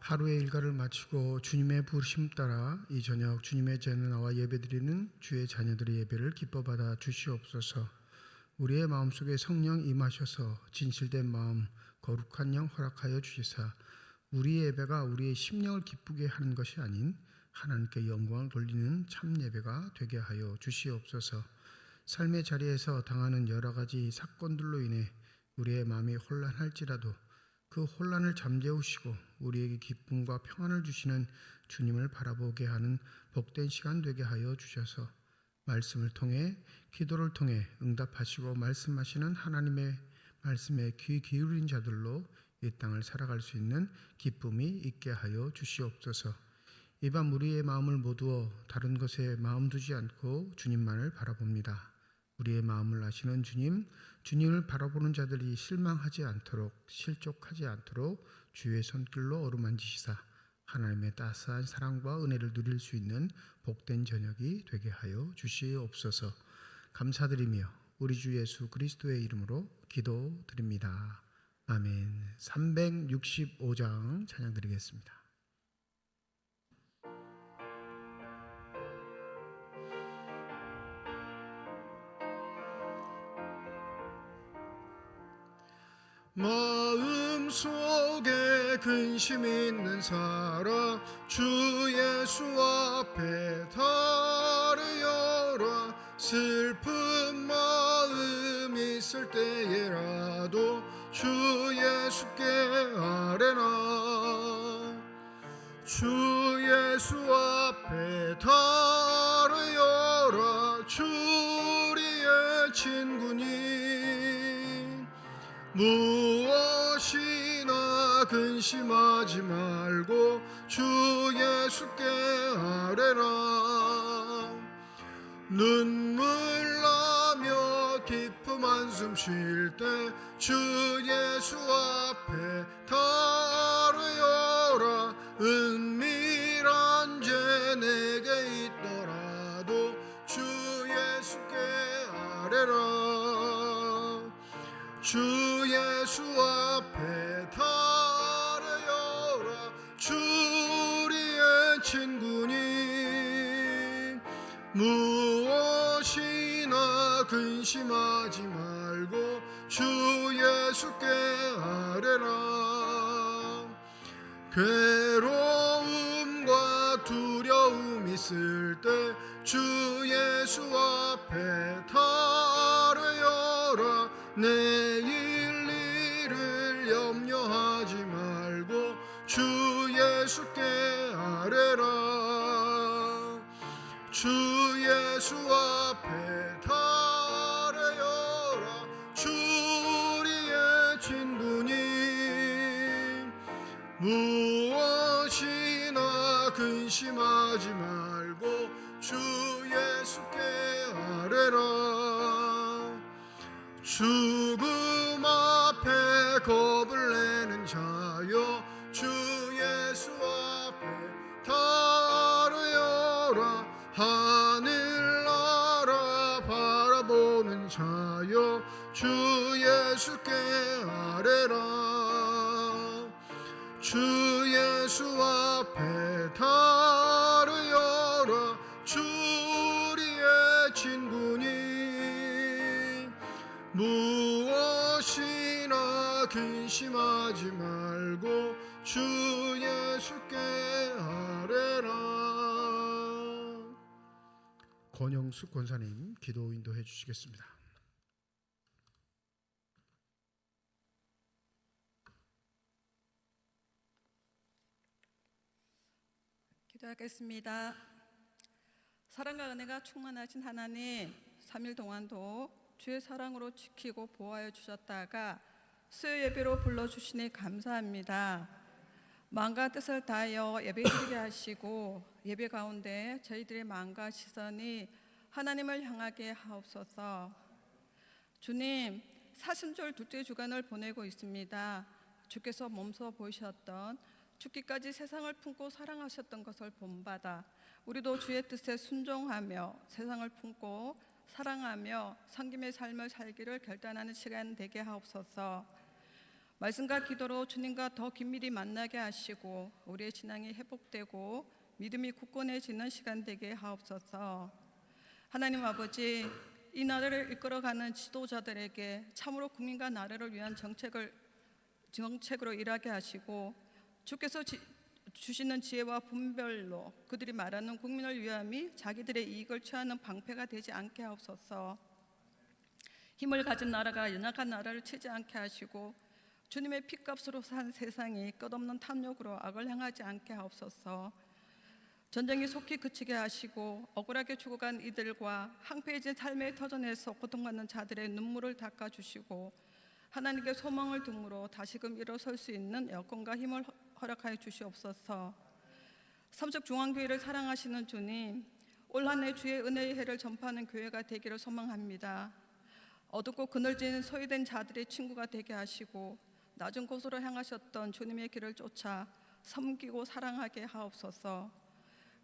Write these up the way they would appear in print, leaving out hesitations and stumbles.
하루의 일과를 마치고 주님의 부르심 따라 이 저녁 주님의 전에 나와 예배드리는 주의 자녀들의 예배를 기뻐 받아 주시옵소서. 우리의 마음속에 성령 임하셔서 진실된 마음, 거룩한 영 허락하여 주시사 우리의 예배가 우리의 심령을 기쁘게 하는 것이 아닌 하나님께 영광을 돌리는 참 예배가 되게 하여 주시옵소서. 삶의 자리에서 당하는 여러 가지 사건들로 인해 우리의 마음이 혼란할지라도 그 혼란을 잠재우시고 우리에게 기쁨과 평안을 주시는 주님을 바라보게 하는 복된 시간 되게 하여 주셔서 말씀을 통해 기도를 통해 응답하시고 말씀하시는 하나님의 말씀에 귀 기울인 자들로 이 땅을 살아갈 수 있는 기쁨이 있게 하여 주시옵소서. 이 밤 우리의 마음을 모두어 다른 것에 마음 두지 않고 주님만을 바라봅니다. 우리의 마음을 아시는 주님, 주님을 바라보는 자들이 실망하지 않도록 실족하지 않도록 주의 손길로 어루만지시사 하나님의 따스한 사랑과 은혜를 누릴 수 있는 복된 저녁이 되게 하여 주시옵소서. 감사드리며 우리 주 예수 그리스도의 이름으로 기도드립니다. 아멘. 365장 찬양 드리겠습니다. 마음속에 근심 있는 사람 주 예수 앞에 달으여라. 슬픈 마음 있을 때에라도 주 예수께 아뢰나. 주 예수 앞에 달으여라. 주 우리의 친구니 무엇이나 근심하지 말고 주 예수께 아뢰라. 눈물 나며 깊은 한숨 쉴 때 주 예수 앞에 다루어라. 은밀한 죄 내게 있더라도 주 예수께 아뢰라. 주 예수 앞에 달으여라. 주 우리의 친구니 무엇이나 근심하지 말고 주 예수께 아뢰라. 괴로움과 두려움 있을 때 주 예수 앞에 달으여라. 내일 일을 염려하지 말고 주 예수께 아뢰라. 주 예수 앞에 달으여라. 주 우리의 친구니 무엇이나 근심하지 말고 주 예수께 아뢰라. 죽음 앞에 겁을 내는 자여 주 예수 앞에 달으여라. 하늘나라 바라보는 자여 주 예수께 아뢰라. 주 예수 앞에 달으여라. 주 우리의 친구니 무엇이나 근심하지 말고 주 예수께 아뢰라. 권영숙 권사님 기도 인도해 주시겠습니다. 기도하겠습니다. 사랑과 은혜가 충만하신 하나님, 3일 동안도 주의 사랑으로 지키고 보호하여 주셨다가 수요 예배로 불러주시니 감사합니다. 마음과 뜻을 다하여 예배드리게 하시고 예배 가운데 저희들의 마음과 시선이 하나님을 향하게 하옵소서. 주님, 사순절 둘째 주간을 보내고 있습니다. 주께서 몸소 보이셨던 죽기까지 세상을 품고 사랑하셨던 것을 본받아 우리도 주의 뜻에 순종하며 세상을 품고 사랑하며 섬김의 삶을 살기를 결단하는 시간 되게 하옵소서. 말씀과 기도로 주님과 더 긴밀히 만나게 하시고 우리의 신앙이 회복되고 믿음이 굳건해지는 시간 되게 하옵소서. 하나님 아버지, 이 나라를 이끌어가는 지도자들에게 참으로 국민과 나라를 위한 정책으로 일하게 하시고 주께서 주시는 지혜와 분별로 그들이 말하는 국민을 위함이 자기들의 이익을 취하는 방패가 되지 않게 하옵소서. 힘을 가진 나라가 연약한 나라를 치지 않게 하시고 주님의 피값으로 산 세상이 끝없는 탐욕으로 악을 행하지 않게 하옵소서. 전쟁이 속히 그치게 하시고 억울하게 죽어간 이들과 황폐해진 삶의 터전에서 고통받는 자들의 눈물을 닦아주시고 하나님께 소망을 둠으로 다시금 일어설 수 있는 여건과 힘을 허락하여 주시옵소서. 삼척중앙교회를 사랑하시는 주님, 올 한 해 주의 은혜의 해를 전파하는 교회가 되기를 소망합니다. 어둡고 그늘진 소외된 자들의 친구가 되게 하시고 낮은 곳으로 향하셨던 주님의 길을 쫓아 섬기고 사랑하게 하옵소서.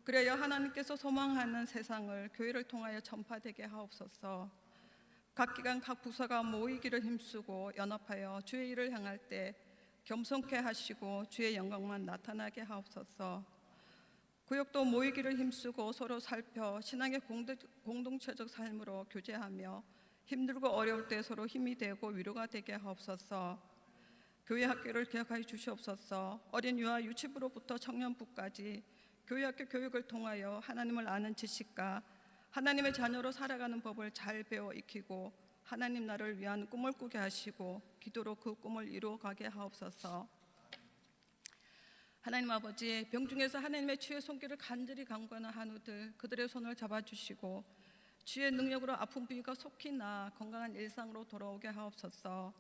그래야 하나님께서 소망하는 세상을 교회를 통하여 전파되게 하옵소서. 각 기관 각 부서가 모이기를 힘쓰고 연합하여 주의 일을 행할 때 겸손케 하시고 주의 영광만 나타나게 하옵소서. 구역도 모이기를 힘쓰고 서로 살펴 신앙의 공동체적 삶으로 교제하며 힘들고 어려울 때 서로 힘이 되고 위로가 되게 하옵소서. 교회 학교를 개혁하여 주시옵소서. 어린 유아 유치부로부터 청년부까지 교회 학교 교육을 통하여 하나님을 아는 지식과 하나님의 자녀로 살아가는 법을 잘 배워 익히고 하나님 나라를 위한 꿈을 꾸게 하시고 기도로 그 꿈을 이루어가게 하옵소서. 하나님 아버지, 병중에서 하나님의 주의 손길을 간절히 간구하는 한우들, 그들의 손을 잡아주시고 주의 능력으로 아픈 부위가 속히 나아 건강한 일상으로 돌아오게 하옵소서.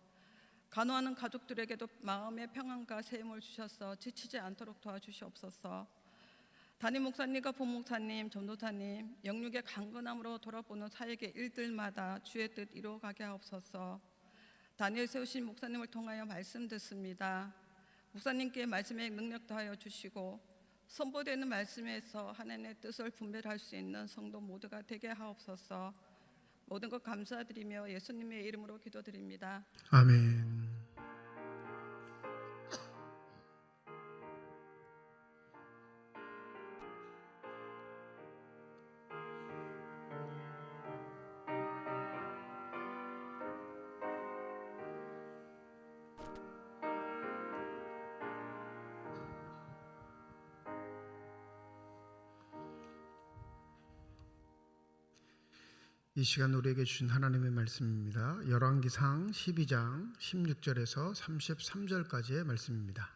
간호하는 가족들에게도 마음의 평안과 새 힘을 주셔서 지치지 않도록 도와주시옵소서. 담임 목사님과 부목사님, 전도사님, 영육의 강건함으로 돌아보는 사역의 일들마다 주의 뜻 이루어가게 하옵소서. 다니엘 세우신 목사님을 통하여 말씀 듣습니다. 목사님께 말씀의 능력 더하여 주시고 선포되는 말씀에서 하나님의 뜻을 분별할 수 있는 성도 모두가 되게 하옵소서. 모든 것 감사드리며 예수님의 이름으로 기도드립니다. 아멘. 이 시간 우리에게 주신 하나님의 말씀입니다. 열왕기상 12장 16절에서 33절까지의 말씀입니다.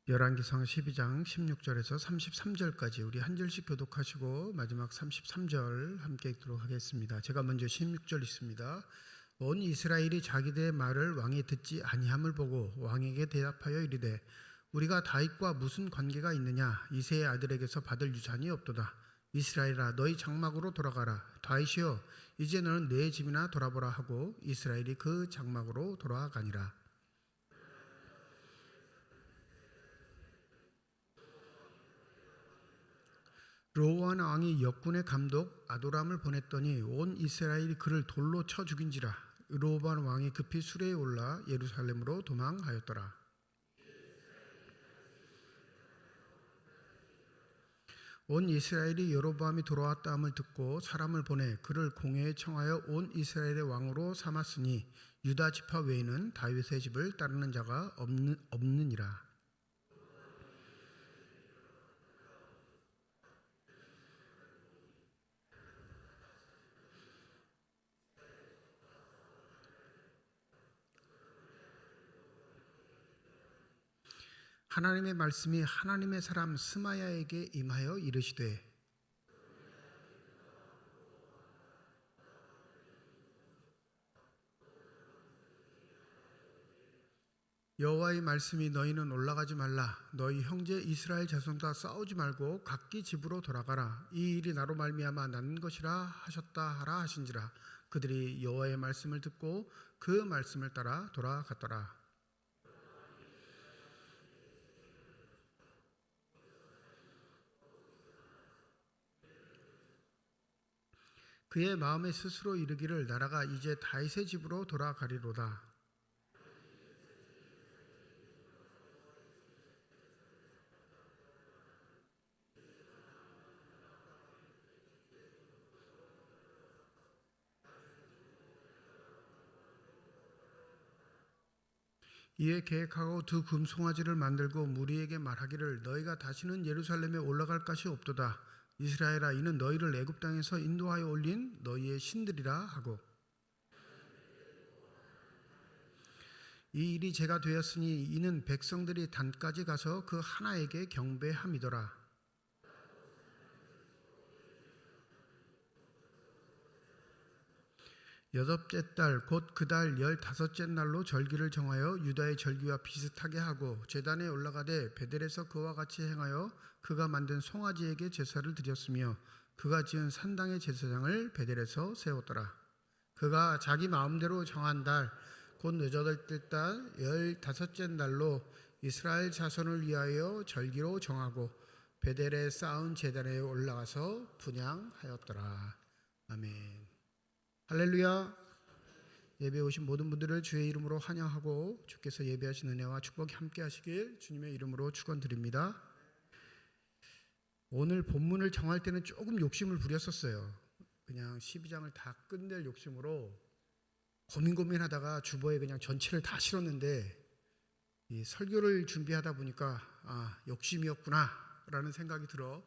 열왕기상 12장 16절에서 33절까지 우리 한 절씩 교독하시고 마지막 33절 함께 읽도록 하겠습니다. 제가 먼저 16절 읽습니다. 온 이스라엘이 자기들의 말을 왕이 듣지 아니함을 보고 왕에게 대답하여 이르되 우리가 다윗과 무슨 관계가 있느냐? 이새의 아들에게서 받을 유산이 없도다. 이스라엘아 너희 장막으로 돌아가라. 다윗이여 이제 너는 내 집이나 돌아보라 하고 이스라엘이 그 장막으로 돌아가니라. 르호보암 왕이 역군의 감독 아도람을 보냈더니 온 이스라엘이 그를 돌로 쳐 죽인지라. 르호보암 왕이 급히 수레에 올라 예루살렘으로 도망하였더라. 온 이스라엘이 여로보암이 돌아왔다 함을 듣고 사람을 보내 그를 공회에 청하여 온 이스라엘의 왕으로 삼았으니 유다 지파 외에는 다윗의 집을 따르는 자가 없느니라. 하나님의 말씀이 하나님의 사람 스마야에게 임하여 이르시되 여호와의 말씀이 너희는 올라가지 말라. 너희 형제 이스라엘 자손과 싸우지 말고 각기 집으로 돌아가라. 이 일이 나로 말미암아 난 것이라 하셨다 하라 하신지라. 그들이 여호와의 말씀을 듣고 그 말씀을 따라 돌아갔더라. 그의 마음에 스스로 이르기를 나라가 이제 다윗의 집으로 돌아가리로다. 이에 계획하고 두 금송아지를 만들고 무리에게 말하기를 너희가 다시는 예루살렘에 올라갈 것이 없도다. 이스라엘아, 이는 너희를 애굽 땅에서 인도하여 올린 너희의 신들이라 하고, 이 일이 제가 되었으니 이는 백성들이 단까지 가서 그 하나에게 경배함이더라. 여덟째 달 곧 그 달 15째 날로 절기를 정하여 유다의 절기와 비슷하게 하고 제단에 올라가되 베델에서 그와 같이 행하여 그가 만든 송아지에게 제사를 드렸으며 그가 지은 산당의 제사장을 베델에서 세웠더라. 그가 자기 마음대로 정한 달 곧 여덟째 달 15째 날로 이스라엘 자손을 위하여 절기로 정하고 베델에 쌓은 제단에 올라가서 분향하였더라. 아멘. 할렐루야. 예배에 오신 모든 분들을 주의 이름으로 환영하고 주께서 예배하신 은혜와 축복이 함께 하시길 주님의 이름으로 축원드립니다. 오늘 본문을 정할 때는 조금 욕심을 부렸었어요. 그냥 12장을 다 끝낼 욕심으로 고민하다가 주보에 그냥 전체를 다 실었는데 이 설교를 준비하다 보니까 욕심이었구나 라는 생각이 들어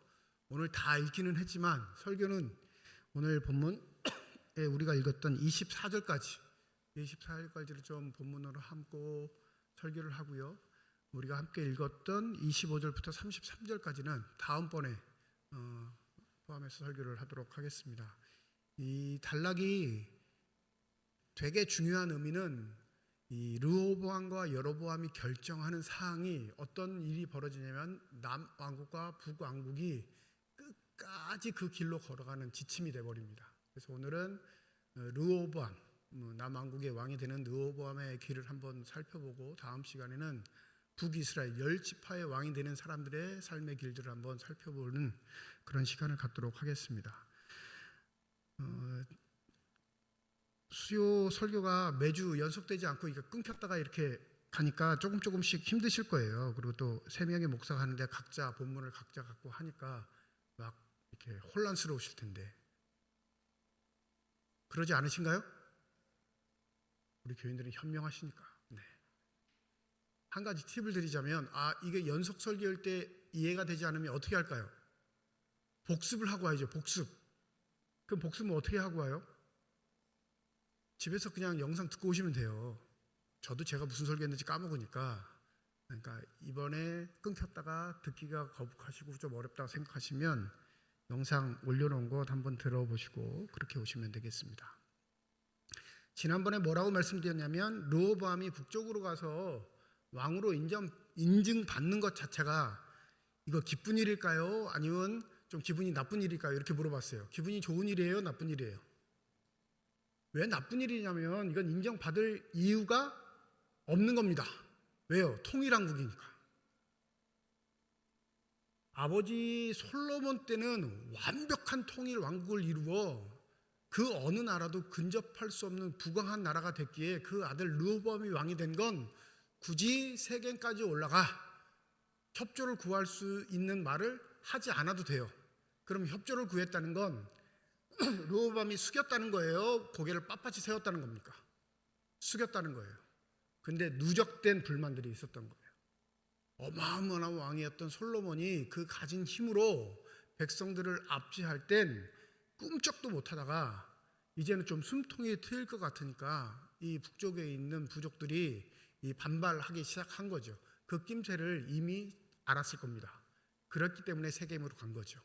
오늘 다 읽기는 했지만 설교는 오늘 본문 우리가 읽었던 24절까지를 좀 본문으로 함고 설교를 하고요. 우리가 함께 읽었던 25절부터 33절까지는 다음번에 포함해서 설교를 하도록 하겠습니다. 이 단락이 되게 중요한 의미는 이 르호보암과 여로보암이 결정하는 사항이 어떤 일이 벌어지냐면 남왕국과 북왕국이 끝까지 그 길로 걸어가는 지침이 되어버립니다. 그래서 오늘은 르호보암, 남왕국의 왕이 되는 르호보암의 길을 한번 살펴보고 다음 시간에는 북이스라엘 10지파의 왕이 되는 사람들의 삶의 길들을 한번 살펴보는 그런 시간을 갖도록 하겠습니다. 수요 설교가 매주 연속되지 않고 끊겼다가 이렇게 가니까 조금씩 힘드실 거예요. 그리고 또 3명의 목사가 하는데 각자 본문을 각자 갖고 하니까 막 이렇게 혼란스러우실 텐데 그러지 않으신가요? 우리 교인들은 현명하시니까. 네. 한 가지 팁을 드리자면 이게 연속 설교할 때 이해가 되지 않으면 어떻게 할까요? 복습을 하고 와야죠. 복습. 그럼 복습은 어떻게 하고 와요? 집에서 그냥 영상 듣고 오시면 돼요. 저도 제가 무슨 설교했는지 까먹으니까. 그러니까 이번에 끊겼다가 듣기가 거북하시고 좀 어렵다고 생각하시면 영상 올려놓은 것 한번 들어보시고 그렇게 오시면 되겠습니다. 지난번에 뭐라고 말씀드렸냐면 르호보암이 북쪽으로 가서 왕으로 인증받는 것 자체가 이거 기쁜 일일까요? 아니면 좀 기분이 나쁜 일일까요? 이렇게 물어봤어요. 기분이 좋은 일이에요? 나쁜 일이에요? 왜 나쁜 일이냐면 이건 인정받을 이유가 없는 겁니다. 왜요? 통일왕국이니까. 아버지 솔로몬 때는 완벽한 통일 왕국을 이루어 그 어느 나라도 근접할 수 없는 부강한 나라가 됐기에 그 아들 르호보암이 왕이 된 건 굳이 세겜까지 올라가 협조를 구할 수 있는 말을 하지 않아도 돼요. 그럼 협조를 구했다는 건 르호보암이 숙였다는 거예요? 고개를 빳빳이 세웠다는 겁니까? 숙였다는 거예요. 근데 누적된 불만들이 있었던 거예요. 어마어마한 왕이었던 솔로몬이 그 가진 힘으로 백성들을 압제할 땐 꿈쩍도 못하다가 이제는 좀 숨통이 트일 것 같으니까 이 북쪽에 있는 부족들이 이 반발하기 시작한 거죠. 그 낌새를 이미 알았을 겁니다. 그렇기 때문에 세겜으로 간 거죠.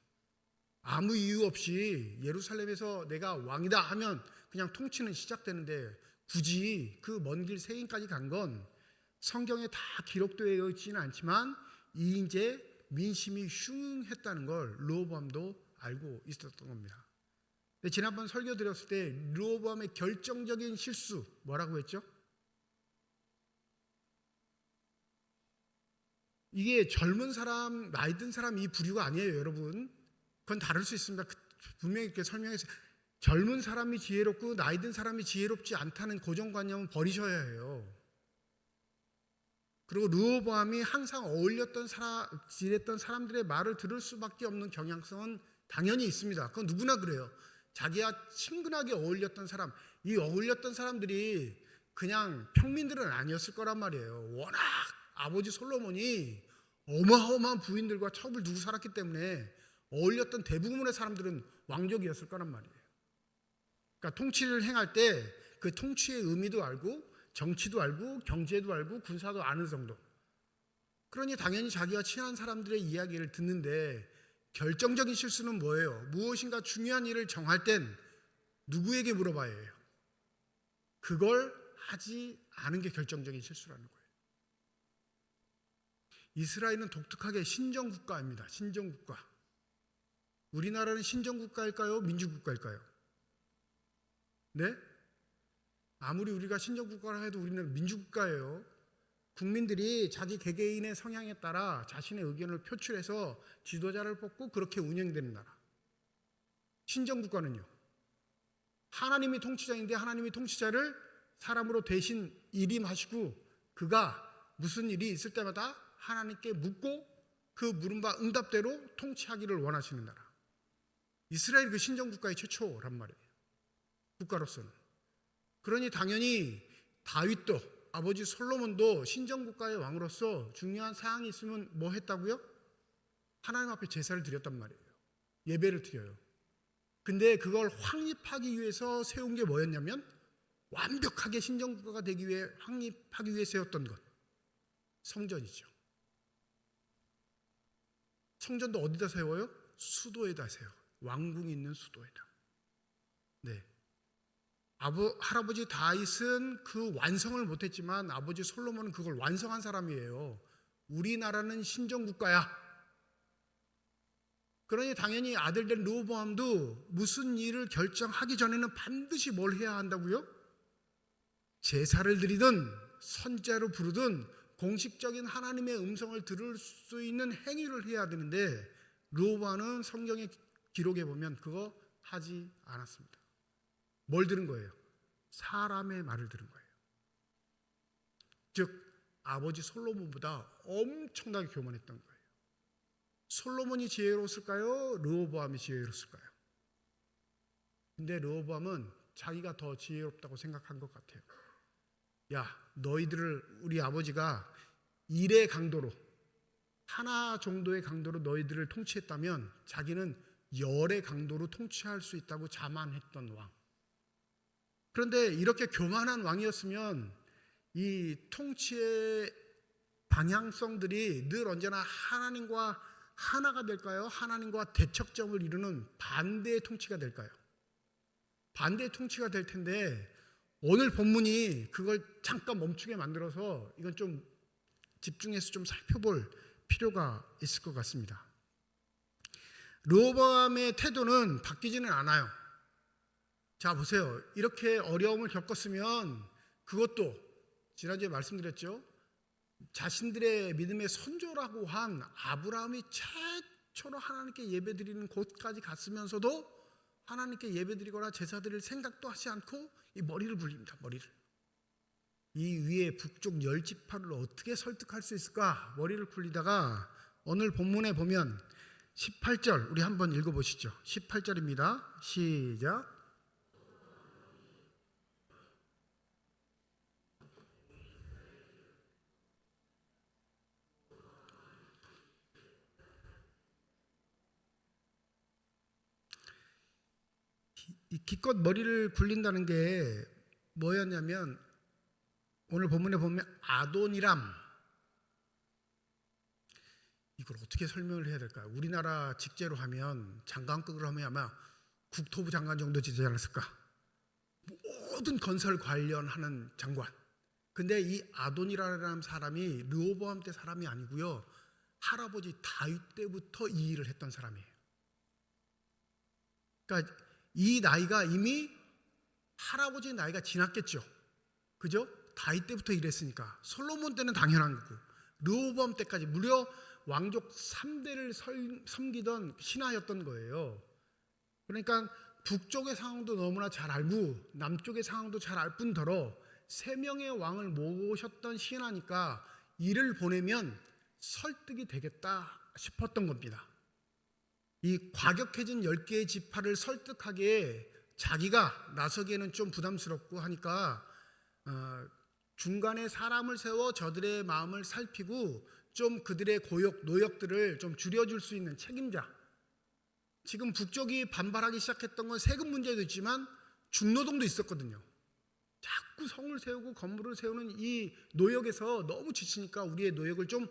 아무 이유 없이 예루살렘에서 내가 왕이다 하면 그냥 통치는 시작되는데 굳이 그 먼 길 세겜까지 간 건 성경에 다 기록되어 있지는 않지만 이제 민심이 흉했다는 걸 르호보암도 알고 있었던 겁니다. 근데 지난번 설교 드렸을 때 르호보암의 결정적인 실수 뭐라고 했죠? 이게 젊은 사람, 나이 든 사람 이 부류가 아니에요, 여러분. 그건 다를 수 있습니다. 분명히 이렇게 설명해서 젊은 사람이 지혜롭고 나이 든 사람이 지혜롭지 않다는 고정관념은 버리셔야 해요. 그리고 르호보암이 항상 지냈던 사람들의 말을 들을 수밖에 없는 경향성은 당연히 있습니다. 그건 누구나 그래요. 자기와 친근하게 어울렸던 사람, 이 어울렸던 사람들이 그냥 평민들은 아니었을 거란 말이에요. 워낙 아버지 솔로몬이 어마어마한 부인들과 첩을 두고 살았기 때문에 어울렸던 대부분의 사람들은 왕족이었을 거란 말이에요. 그러니까 통치를 행할 때 그 통치의 의미도 알고 정치도 알고 경제도 알고 군사도 아는 정도. 그러니 당연히 자기와 친한 사람들의 이야기를 듣는데 결정적인 실수는 뭐예요? 무엇인가 중요한 일을 정할 땐 누구에게 물어봐야 해요? 그걸 하지 않은 게 결정적인 실수라는 거예요. 이스라엘은 독특하게 신정국가입니다. 신정국가. 우리나라는 신정국가일까요? 민주국가일까요? 네? 아무리 우리가 신정국가라 해도 우리는 민주국가예요. 국민들이 자기 개개인의 성향에 따라 자신의 의견을 표출해서 지도자를 뽑고 그렇게 운영되는 나라. 신정국가는요, 하나님이 통치자인데 하나님이 통치자를 사람으로 대신 일임하시고 그가 무슨 일이 있을 때마다 하나님께 묻고 그 물은 바 응답대로 통치하기를 원하시는 나라. 이스라엘이 그 신정국가의 최초란 말이에요. 국가로서는. 그러니 당연히 다윗도 아버지 솔로몬도 신정국가의 왕으로서 중요한 사항이 있으면 뭐 했다고요? 하나님 앞에 제사를 드렸단 말이에요. 예배를 드려요. 근데 그걸 확립하기 위해서 세운 게 뭐였냐면 완벽하게 신정국가가 되기 위해 확립하기 위해 세웠던 것. 성전이죠. 성전도 어디다 세워요? 수도에다 세워. 왕궁이 있는 수도에다. 네. 할아버지 다윗은 그 완성을 못했지만 아버지 솔로몬은 그걸 완성한 사람이에요. 우리나라는 신정국가야. 그러니 당연히 아들된 르호보암도 무슨 일을 결정하기 전에는 반드시 뭘 해야 한다고요? 제사를 드리든 선제로 부르든 공식적인 하나님의 음성을 들을 수 있는 행위를 해야 되는데 르호보암은 성경의 기록에 보면 그거 하지 않았습니다. 뭘 들은 거예요? 사람의 말을 들은 거예요. 즉 아버지 솔로몬보다 엄청나게 교만했던 거예요. 솔로몬이 지혜로웠을까요? 르호보암이 지혜로웠을까요? 근데 르호보암은 자기가 더 지혜롭다고 생각한 것 같아요. 야, 너희들을 우리 아버지가 일의 강도로 하나 정도의 강도로 너희들을 통치했다면 자기는 열의 강도로 통치할 수 있다고 자만했던 왕. 그런데 이렇게 교만한 왕이었으면 이 통치의 방향성들이 늘 언제나 하나님과 하나가 될까요? 하나님과 대척점을 이루는 반대의 통치가 될까요? 반대의 통치가 될 텐데 오늘 본문이 그걸 잠깐 멈추게 만들어서 이건 좀 집중해서 좀 살펴볼 필요가 있을 것 같습니다. 르호보암의 태도는 바뀌지는 않아요. 자, 보세요. 이렇게 어려움을 겪었으면 그것도 지난주에 말씀드렸죠. 자신들의 믿음의 선조라고 한 아브라함이 최초로 하나님께 예배드리는 곳까지 갔으면서도 하나님께 예배드리거나 제사드릴 생각도 하지 않고 이 머리를 굴립니다. 머리를. 이 위에 북쪽 10지파를 어떻게 설득할 수 있을까? 머리를 굴리다가 오늘 본문에 보면 18절 우리 한번 읽어보시죠. 18절입니다. 시작. 이 기껏 머리를 굴린다는 게 뭐였냐면 오늘 본문에 보면 아도니람, 이걸 어떻게 설명을 해야 될까요? 우리나라 직제로 하면 장관급으로 하면 아마 국토부 장관 정도 되지 않았을까? 모든 건설 관련하는 장관. 근데 이 아도니라라는 사람이 르호보암 때 사람이 아니고요, 할아버지 다윗 때부터 이 일을 했던 사람이에요. 그러니까 이 나이가 이미 할아버지 나이가 지났겠죠. 그죠? 다윗 때부터 일했으니까. 솔로몬 때는 당연한 거고 르호보암 때까지 무려 왕족 3대를 섬기던 신하였던 거예요. 그러니까 북쪽의 상황도 너무나 잘 알고 남쪽의 상황도 잘 알 뿐더러 세 명의 왕을 모셨던 신하니까 이를 보내면 설득이 되겠다 싶었던 겁니다. 이 과격해진 10개의 지파를 설득하기에 자기가 나서기에는 좀 부담스럽고 하니까 중간에 사람을 세워 저들의 마음을 살피고 좀 그들의 고역, 노역들을 좀 줄여줄 수 있는 책임자. 지금 북쪽이 반발하기 시작했던 건 세금 문제도 있지만 중노동도 있었거든요. 자꾸 성을 세우고 건물을 세우는 이 노역에서 너무 지치니까 우리의 노역을 좀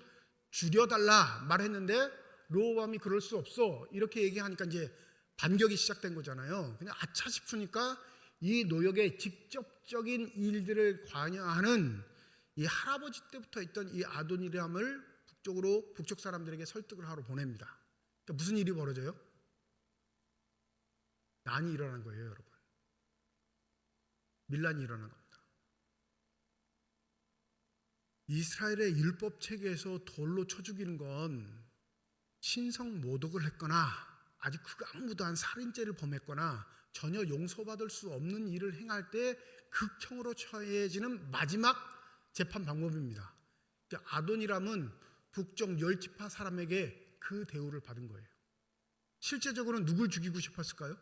줄여달라 말했는데 르호보암이 그럴 수 없어 이렇게 얘기하니까 이제 반격이 시작된 거잖아요. 그냥 아차 싶으니까 이 노역의 직접적인 일들을 관여하는 이 할아버지 때부터 있던 이 아도니람을 북쪽 사람들에게 설득을 하러 보냅니다. 그러니까 무슨 일이 벌어져요? 난이 일어난 거예요, 여러분. 밀란이 일어난 겁니다. 이스라엘의 율법 체계에서 돌로 쳐 죽이는 건 신성 모독을 했거나 아직 극악무도한 살인죄를 범했거나 전혀 용서받을 수 없는 일을 행할 때 극형으로 처해지는 마지막 재판 방법입니다. 아도니람은 북쪽 10지파 사람에게 그 대우를 받은 거예요. 실제적으로는 누굴 죽이고 싶었을까요?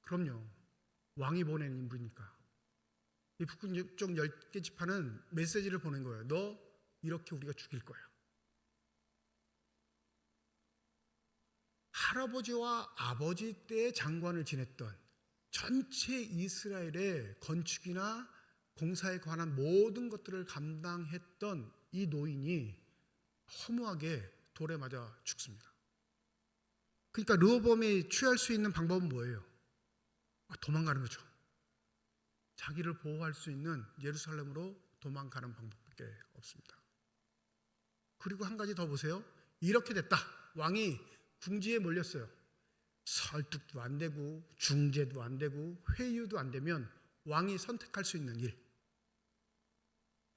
그럼요. 왕이 보낸 인부니까. 이 북쪽 10개 지파는 메시지를 보낸 거예요. 너 이렇게 우리가 죽일 거야. 할아버지와 아버지 때의 장관을 지냈던 전체 이스라엘의 건축이나 공사에 관한 모든 것들을 감당했던 이 노인이 허무하게 돌에 맞아 죽습니다. 그러니까 르호보암이 취할 수 있는 방법은 뭐예요? 도망가는 거죠. 자기를 보호할 수 있는 예루살렘으로 도망가는 방법밖에 없습니다. 그리고 한 가지 더 보세요. 이렇게 됐다. 왕이 궁지에 몰렸어요. 설득도 안 되고 중재도 안 되고 회유도 안 되면 왕이 선택할 수 있는 일.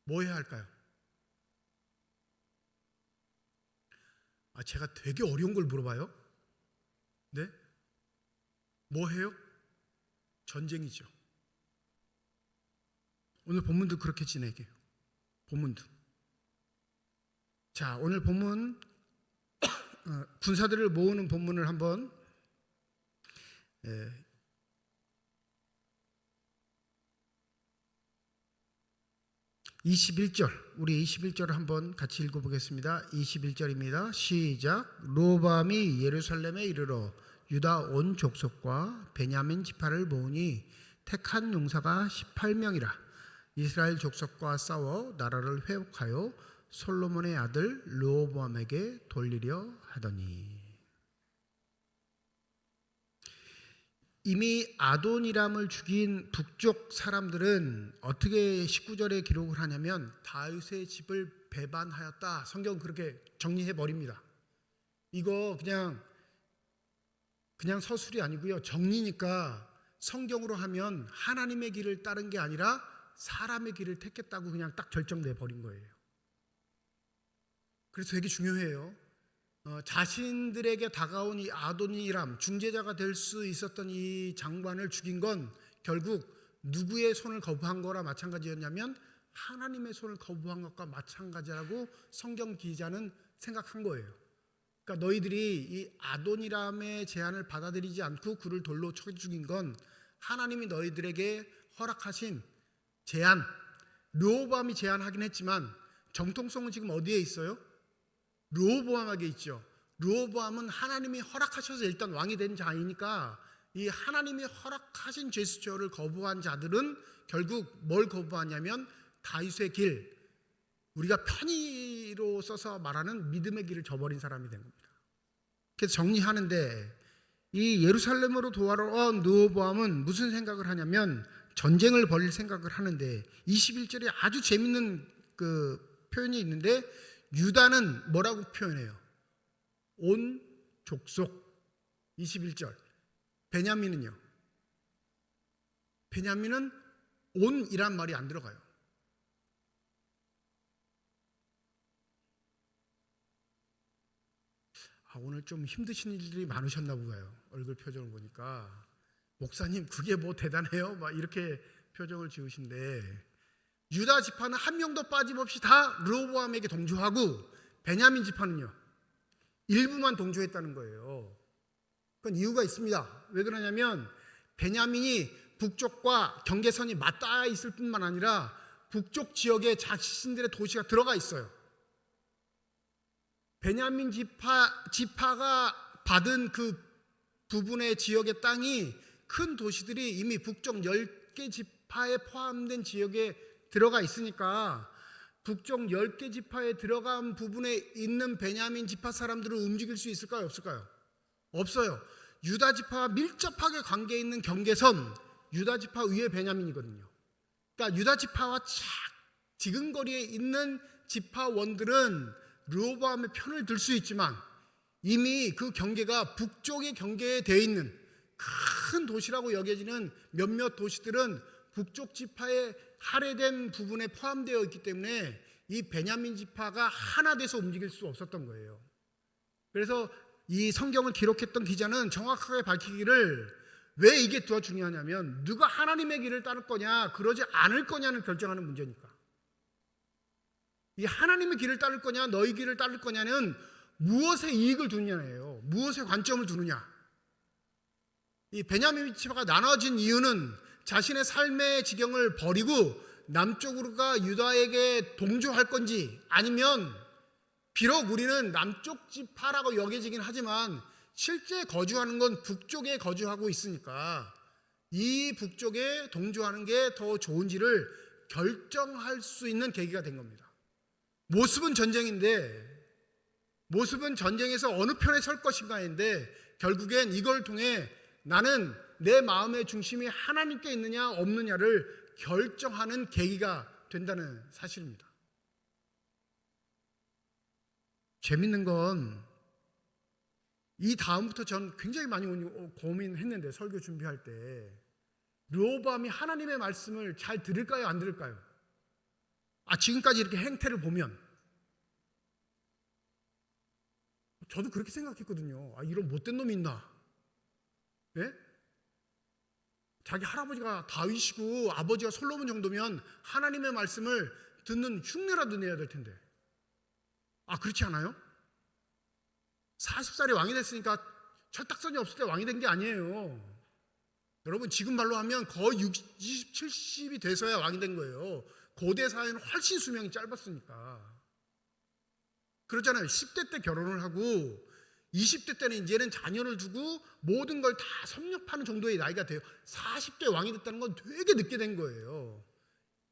뭐 해야 할까요? 제가 되게 어려운 걸 물어봐요. 네? 뭐 해요? 전쟁이죠. 오늘 본문도 그렇게 지내게요. 본문도. 자, 오늘 본문 군사들을 모으는 본문을 한번 21절, 우리 21절을 한번 같이 읽어보겠습니다. 21절입니다. 시작. 르호보암이 예루살렘에 이르러 유다 온 족속과 베냐민 지파를 모으니 택한 용사가 18명이라. 이스라엘 족속과 싸워 나라를 회복하여 솔로몬의 아들 르호보암에게 돌리려 하더니. 이미 아도니람을 죽인 북쪽 사람들은 어떻게 19절에 기록을 하냐면 다윗의 집을 배반하였다. 성경은 그렇게 정리해 버립니다. 이거 그냥 서술이 아니고요. 정리니까 성경으로 하면 하나님의 길을 따른 게 아니라 사람의 길을 택했다고 그냥 딱 결정돼 버린 거예요. 그래서 되게 중요해요. 자신들에게 다가온 이 아도니람, 중재자가 될 수 있었던 이 장관을 죽인 건 결국 누구의 손을 거부한 거라 마찬가지였냐면 하나님의 손을 거부한 것과 마찬가지라고 성경 기자는 생각한 거예요. 그러니까 너희들이 이 아도니람의 제안을 받아들이지 않고 그를 돌로 쳐 죽인 건 하나님이 너희들에게 허락하신 제안, 르호보암이 제안하긴 했지만 정통성은 지금 어디에 있어요? 르호보암에게 있죠. 르호보암은 하나님이 허락하셔서 일단 왕이 된 자이니까 이 하나님이 허락하신 제스처를 거부한 자들은 결국 뭘 거부하냐면 다윗의 길, 우리가 편의로 써서 말하는 믿음의 길을 저버린 사람이 된 겁니다. 그래서 정리하는데 이 예루살렘으로 돌아온 르호보암은 무슨 생각을 하냐면 전쟁을 벌일 생각을 하는데 21절에 아주 재밌는 그 표현이 있는데 유다는 뭐라고 표현해요? 온 족속. 21절. 베냐민은요? 베냐민은 온이란 말이 안 들어가요. 오늘 좀 힘드신 일들이 많으셨나 보아요. 얼굴 표정을 보니까. 목사님 그게 뭐 대단해요? 막 이렇게 표정을 지으신데, 유다 지파는 한 명도 빠짐없이 다 르호보암에게 동조하고 베냐민 지파는요 일부만 동조했다는 거예요. 그건 이유가 있습니다. 왜 그러냐면 베냐민이 북쪽과 경계선이 맞닿아 있을 뿐만 아니라 북쪽 지역에 자신들의 도시가 들어가 있어요. 베냐민 지파가 받은 그 부분의 지역의 땅이 큰 도시들이 이미 북쪽 10개 지파에 포함된 지역에 들어가 있으니까 북쪽 10개 지파에 들어간 부분에 있는 베냐민 지파 사람들을 움직일 수 있을까요? 없을까요? 없어요. 유다 지파와 밀접하게 관계 있는 경계선, 유다 지파 위에 베냐민이거든요. 그러니까 유다 지파와 지근거리에 있는 지파원들은 르호보암의 편을 들 수 있지만 이미 그 경계가 북쪽의 경계에 되어 있는 큰 도시라고 여겨지는 몇몇 도시들은 북쪽 지파의 할애된 부분에 포함되어 있기 때문에 이 베냐민 지파가 하나 돼서 움직일 수 없었던 거예요. 그래서 이 성경을 기록했던 기자는 정확하게 밝히기를, 왜 이게 더 중요하냐면 누가 하나님의 길을 따를 거냐 그러지 않을 거냐를 결정하는 문제니까. 이 하나님의 길을 따를 거냐 너희 길을 따를 거냐는 무엇에 이익을 두느냐예요. 무엇에 관점을 두느냐. 이 베냐민 지파가 나눠진 이유는 자신의 삶의 지경을 버리고 남쪽으로가 유다에게 동조할 건지, 아니면 비록 우리는 남쪽 지파라고 여겨지긴 하지만 실제 거주하는 건 북쪽에 거주하고 있으니까 이 북쪽에 동조하는 게 더 좋은지를 결정할 수 있는 계기가 된 겁니다. 모습은 전쟁인데, 모습은 전쟁에서 어느 편에 설 것인가인데 결국엔 이걸 통해 나는 내 마음의 중심이 하나님께 있느냐 없느냐를 결정하는 계기가 된다는 사실입니다. 재밌는 건 이 다음부터 전 굉장히 많이 고민했는데, 설교 준비할 때 르호보암이 하나님의 말씀을 잘 들을까요 안 들을까요? 지금까지 이렇게 행태를 보면 저도 그렇게 생각했거든요. 이런 못된 놈이 있나? 예? 자기 할아버지가 다윗이고 아버지가 솔로몬 정도면 하나님의 말씀을 듣는 흉내라도 내야 될 텐데. 그렇지 않아요? 40살에 왕이 됐으니까 철딱선이 없을 때 왕이 된 게 아니에요. 여러분 지금 말로 하면 거의 60, 70이 돼서야 왕이 된 거예요. 고대 사회는 훨씬 수명이 짧았으니까. 그렇잖아요. 10대 때 결혼을 하고 20대 때는 이제는 자녀를 두고 모든 걸 다 섭렵하는 정도의 나이가 돼요. 40대 왕이 됐다는 건 되게 늦게 된 거예요.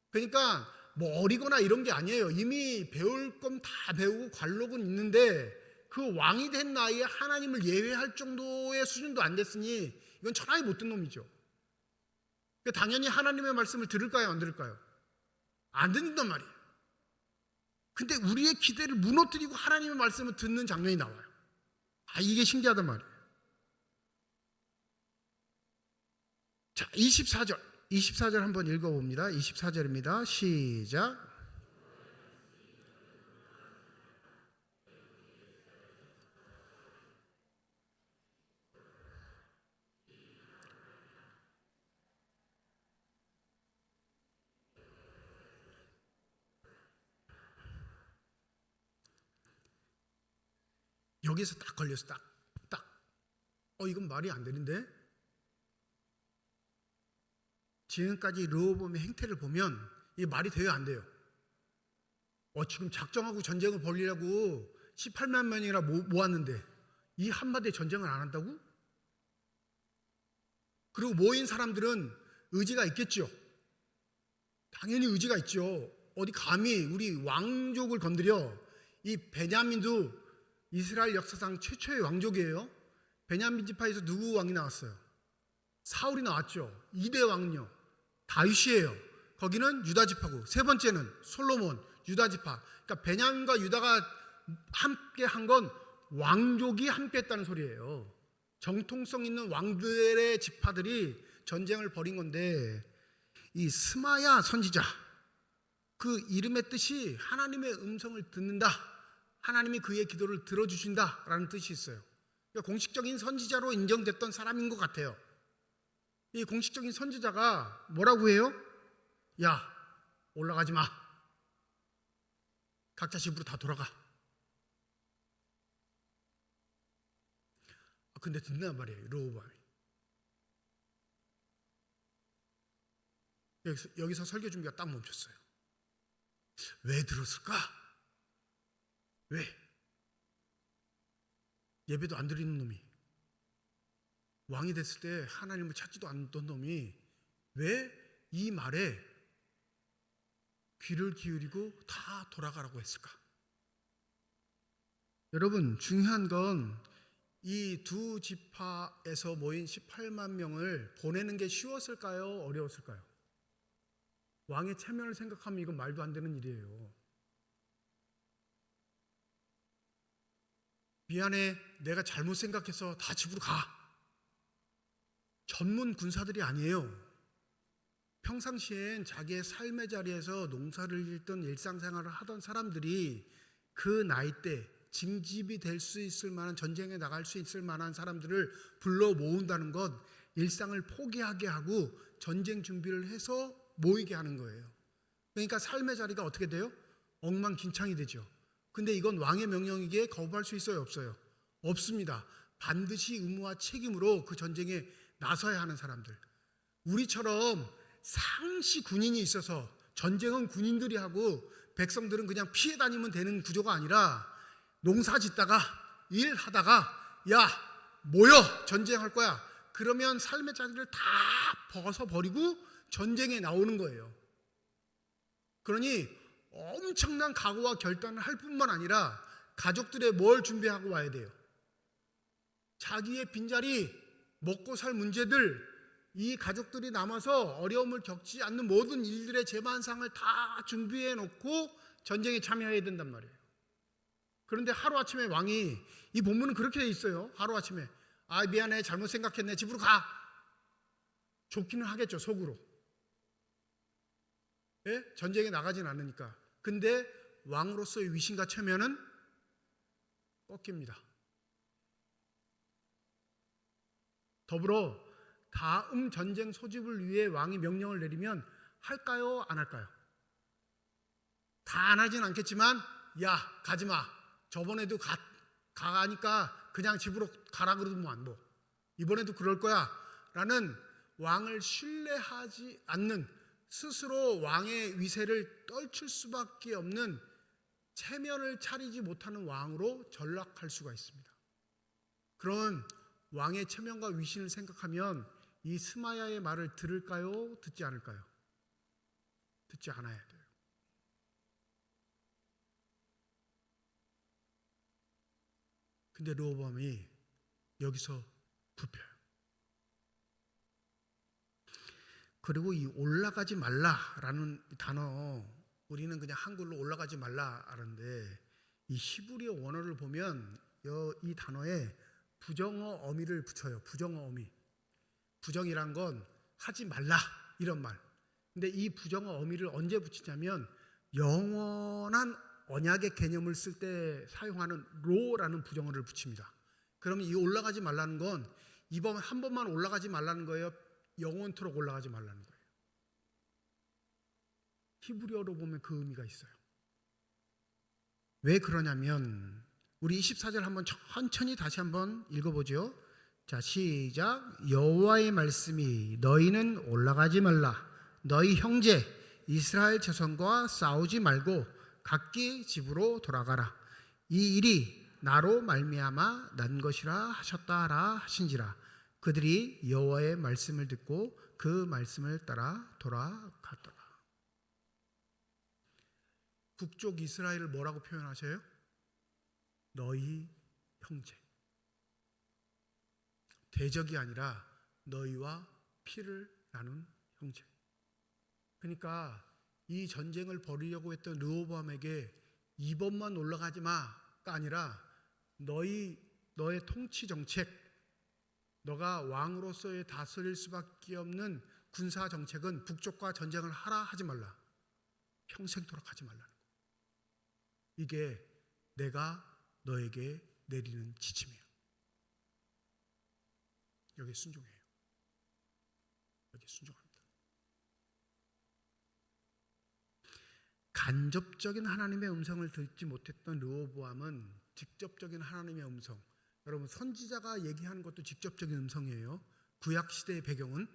그러니까 뭐 어리거나 이런 게 아니에요. 이미 배울 건 다 배우고 관록은 있는데 그 왕이 된 나이에 하나님을 예외할 정도의 수준도 안 됐으니 이건 천하의 못된 놈이죠. 그러니까 당연히 하나님의 말씀을 들을까요 안 들을까요? 안 듣는단 말이에요. 근데 우리의 기대를 무너뜨리고 하나님의 말씀을 듣는 장면이 나와요. 이게 신기하단 말이에요. 자, 24절 한번 읽어봅니다. 24절입니다. 시작. 여기서 딱 걸렸어. 딱. 이건 말이 안 되는데? 지금까지 르호보암의 행태를 보면 이게 말이 돼요 안 돼요? 지금 작정하고 전쟁을 벌리려고 18만 명이나 모았는데 이 한마디에 전쟁을 안 한다고? 그리고 모인 사람들은 의지가 있겠죠. 당연히 의지가 있죠. 어디 감히 우리 왕족을 건드려. 이 베냐민도 이스라엘 역사상 최초의 왕족이에요. 베냐민 지파에서 누구 왕이 나왔어요? 사울이 나왔죠. 2대 왕은요 다윗이에요. 거기는 유다 지파고, 세 번째는 솔로몬, 유다 지파. 그러니까 베냐민과 유다가 함께 한 건 왕족이 함께 했다는 소리예요. 정통성 있는 왕들의 지파들이 전쟁을 벌인 건데, 이 스마야 선지자, 그 이름의 뜻이 하나님의 음성을 듣는다, 하나님이 그의 기도를 들어주신다라는 뜻이 있어요. 그러니까 공식적인 선지자로 인정됐던 사람인 것 같아요. 이 공식적인 선지자가 뭐라고 해요? 야, 올라가지 마. 각자 집으로 다 돌아가. 근데 듣는단 말이에요, 르호보암이. 여기서 설교 준비가 딱 멈췄어요. 왜 들었을까? 왜? 예배도 안 드리는 놈이, 왕이 됐을 때 하나님을 찾지도 않던 놈이 왜 이 말에 귀를 기울이고 다 돌아가라고 했을까? 여러분, 중요한 건 이 두 지파에서 모인 18만 명을 보내는 게 쉬웠을까요? 어려웠을까요? 왕의 체면을 생각하면 이건 말도 안 되는 일이에요. 미안해, 내가 잘못 생각해서 다 집으로 가. 전문 군사들이 아니에요. 평상시엔 자기의 삶의 자리에서 농사를 짓던 일상생활을 하던 사람들이 그 나이 때 징집이 될 수 있을 만한, 전쟁에 나갈 수 있을 만한 사람들을 불러 모은다는 것, 일상을 포기하게 하고 전쟁 준비를 해서 모이게 하는 거예요. 그러니까 삶의 자리가 어떻게 돼요? 엉망진창이 되죠. 근데 이건 왕의 명령이기에 거부할 수 있어요? 없어요? 없습니다. 반드시 의무와 책임으로 그 전쟁에 나서야 하는 사람들. 우리처럼 상시 군인이 있어서 전쟁은 군인들이 하고 백성들은 그냥 피해 다니면 되는 구조가 아니라, 농사 짓다가 일하다가 야 모여 전쟁할 거야, 그러면 삶의 자리를 다 벗어버리고 전쟁에 나오는 거예요. 그러니 엄청난 각오와 결단을 할 뿐만 아니라 가족들의 뭘 준비하고 와야 돼요? 자기의 빈자리, 먹고 살 문제들, 이 가족들이 남아서 어려움을 겪지 않는 모든 일들의 재반상을 다 준비해 놓고 전쟁에 참여해야 된단 말이에요. 그런데 하루아침에 왕이, 이 본문은 그렇게 돼 있어요. 하루아침에 아 미안해, 잘못 생각했네, 집으로 가. 좋기는 하겠죠, 속으로. 예? 전쟁에 나가진 않으니까. 근데 왕으로서의 위신과 체면은 꺾입니다. 더불어 다음 전쟁 소집을 위해 왕이 명령을 내리면 할까요? 안 할까요? 다 안 하진 않겠지만, 야 가지마, 저번에도 가니까 그냥 집으로 가라 그러더만 뭐 이번에도 그럴 거야 라는, 왕을 신뢰하지 않는, 스스로 왕의 위세를 떨칠 수밖에 없는, 체면을 차리지 못하는 왕으로 전락할 수가 있습니다. 그런 왕의 체면과 위신을 생각하면 이 스마야의 말을 들을까요? 듣지 않을까요? 듣지 않아야 돼요. 근데 르호보암이 여기서 굽혀요. 그리고 이 올라가지 말라라는 단어, 우리는 그냥 한글로 올라가지 말라라는데, 이 히브리어 원어를 보면 이 단어에 부정어 어미를 붙여요. 부정어 어미. 부정이란 건 하지 말라 이런 말. 근데 이 부정어 어미를 언제 붙이냐면 영원한 언약의 개념을 쓸 때 사용하는 로라는 부정어를 붙입니다. 그러면 이 올라가지 말라는 건 이번 한 번만 올라가지 말라는 거예요? 영원토록 올라가지 말라는 거예요? 히브리어로 보면 그 의미가 있어요. 왜 그러냐면, 우리 24절 한번 천천히 다시 한번 읽어보죠. 자, 시작. 여호와의 말씀이 너희는 올라가지 말라. 너희 형제 이스라엘 자손과 싸우지 말고 각기 집으로 돌아가라. 이 일이 나로 말미암아 난 것이라 하셨다라 하신지라. 그들이 여호와의 말씀을 듣고 그 말씀을 따라 돌아갔더라. 북쪽 이스라엘을 뭐라고 표현하셔요? 너희 형제. 대적이 아니라 너희와 피를 나눈 형제. 그러니까 이 전쟁을 벌이려고 했던 르호보암에게 이번만 올라가지 마가 아니라 너의 통치 정책, 너가 왕으로서의 다스릴 수밖에 없는 군사 정책은 북쪽과 전쟁을 하라 하지 말라. 평생토록 하지 말라는 거. 이게 내가 너에게 내리는 지침이에요. 여기 순종해요. 여기 순종합니다. 간접적인 하나님의 음성을 듣지 못했던 르호보암은 직접적인 하나님의 음성, 여러분 선지자가 얘기하는 것도 직접적인 음성이에요. 구약 시대의 배경은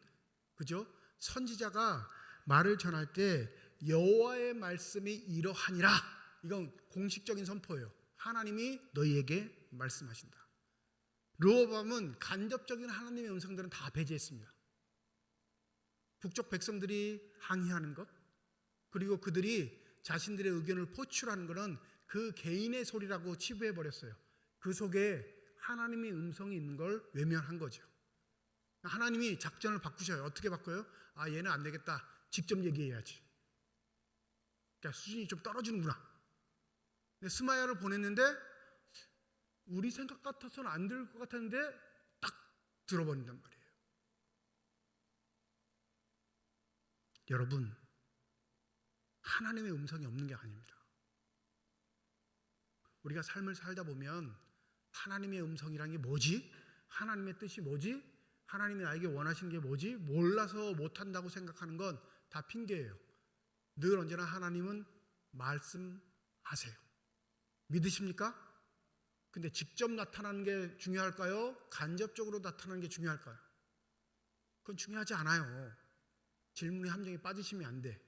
그죠? 선지자가 말을 전할 때 여호와의 말씀이 이러하니라, 이건 공식적인 선포예요. 하나님이 너희에게 말씀하신다. 르호보암은 간접적인 하나님의 음성들은 다 배제했습니다. 북쪽 백성들이 항의하는 것, 그리고 그들이 자신들의 의견을 포출하는 것은 그 개인의 소리라고 치부해버렸어요. 그 속에 하나님의 음성이 있는 걸 외면한 거죠. 하나님이 작전을 바꾸셔요. 어떻게 바꿔요? 아, 얘는 안 되겠다. 직접 얘기해야지. 그러니까 수준이 좀 떨어지는구나. 근데 스마야를 보냈는데 우리 생각 같아서는 안 들을 것 같았는데 딱 들어버린단 말이에요. 여러분, 하나님의 음성이 없는 게 아닙니다. 우리가 삶을 살다 보면 하나님의 음성이란 게 뭐지? 하나님의 뜻이 뭐지? 하나님이 나에게 원하시는 게 뭐지? 몰라서 못한다고 생각하는 건 다 핑계예요. 늘 언제나 하나님은 말씀하세요. 믿으십니까? 근데 직접 나타나는 게 중요할까요? 간접적으로 나타나는 게 중요할까요? 그건 중요하지 않아요. 질문의 함정에 빠지시면 안 돼.